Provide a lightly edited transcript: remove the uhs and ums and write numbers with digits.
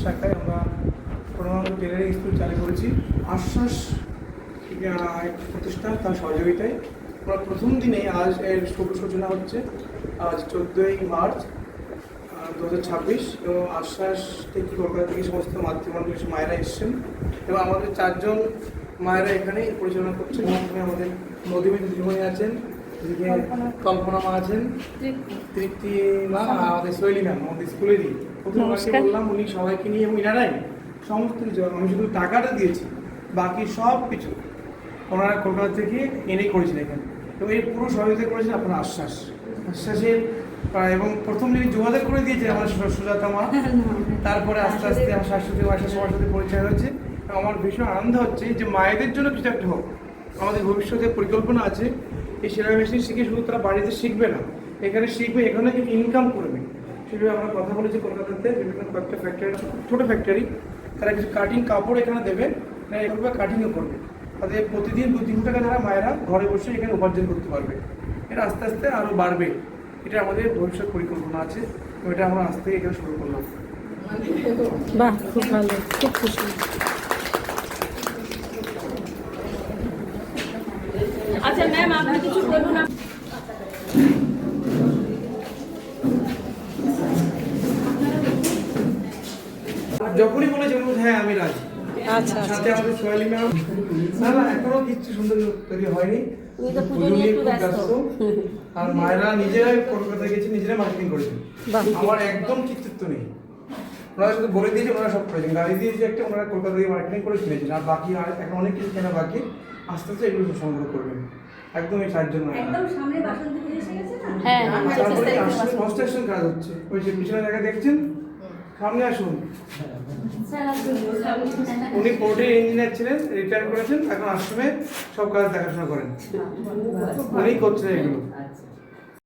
শাখায় আমরা প্রধানত টেলারিং স্কুল চালু করেছি। আশ্বাস এক প্রতিষ্ঠান তার সহযোগিতায় আমরা প্রথম দিনেই আজ এর শুভ সূচনা হচ্ছে। আজ 14ই মার্চ 2026 এবং আশ্বাস থেকে কলকাতা থেকে সমস্ত মাতৃমণ্ডলী মায়েরা এসছেন এবং আমাদের 4 জন মায়েরা এখানে পরিচালনা করছেন। এখানে আমাদের নদীমণি দিদিমণি আছেন, কল্পনা মা আছেন, তৃপ্তি মা, আমাদের শৈলী ম্যাম আমাদের স্কুলেরই প্রথম বললাম উনি সবাইকে নিয়ে এবং ইনারাই সমস্ত কিছু, আমি শুধু টাকাটা দিয়েছি, বাকি সব কিছু ওনারা কলকাতা থেকে এনে করেছেন এখানে এবং এই পুরো সহযোগিতা করেছেন আপনার আশ্বাসের এবং প্রথম যিনি যোগাযোগ করে দিয়েছে আমার সুজাতা মা, তারপরে আস্তে আস্তে আমার শাশুড়ি মাসের সবার সাথে পরিচয় হয়েছে এবং আমার ভীষণ আনন্দ হচ্ছে যে মায়েদের জন্য কিছু একটা হোক। আমাদের ভবিষ্যতে পরিকল্পনা আছে এই সেলাই মেশিন শিখে শুধু তারা বাড়িতে শিখবে না, এখানে শিখবে, এখানে ইনকাম করবে। সেভাবে আমরা কথা বলেছি কলকাতাতে বিভিন্ন কয়েকটা ফ্যাক্টরি, ছোটো ফ্যাক্টরি, তারা কিছু কাটিং কাপড় এখানে দেবে, এভাবে কাটিংও করবে। তাদের প্রতিদিন 2-3 টাকা তারা মায়েরা ঘরে বসে এখানে উপার্জন করতে পারবে। এটা আস্তে আস্তে আরও বাড়বে, এটা আমাদের ভবিষ্যৎ পরিকল্পনা আছে এবং এটা আমরা আজ থেকে এখানে শুরু করলাম। বাহ, খুব ভালো, খুব খুশি। আচ্ছা ম্যাম, আপনি কিছু বলুন। যখনই বলেছে হ্যাঁ আমি রাজি। আচ্ছা, সাথে আমাদের সোয়ালি ম্যাম না এখনো কিছু সুন্দর তৈরি হয়নি, পুজো নিয়ে খুব ব্যস্ত। আর মায়েরা নিজেরাই কলকাতায় গেছে, নিজেরা মার্কেটিং করেছেন, আমার একদম কৃতিত্ব নেই। ওনারা শুধু বলে দিয়েছে, ওনারা সব করেছেন, গাড়ি দিয়েছে একটা, ওনারা কলকাতা থেকে মার্কেটিং করে কিনেছেন। আর বাকি আর এখন অনেক কিছু কেনা বাকি, আস্তে আস্তে এগুলো সংগ্রহ করবেন। একদম এই 4 জন একদম সামনে বাসন্তী এসে গেছে না? হ্যাঁ, তারপরে কনস্ট্রাকশন কাজ হচ্ছে, ওই যে পিছনে জায়গা দেখছেন, সামনে আসুন। উনি কোর্টের ইঞ্জিনিয়ার ছিলেন, রিটায়ার করেছেন, এখন আশ্রমে সব কাজ দেখাশোনা করেন, উনি করছেন এগুলো।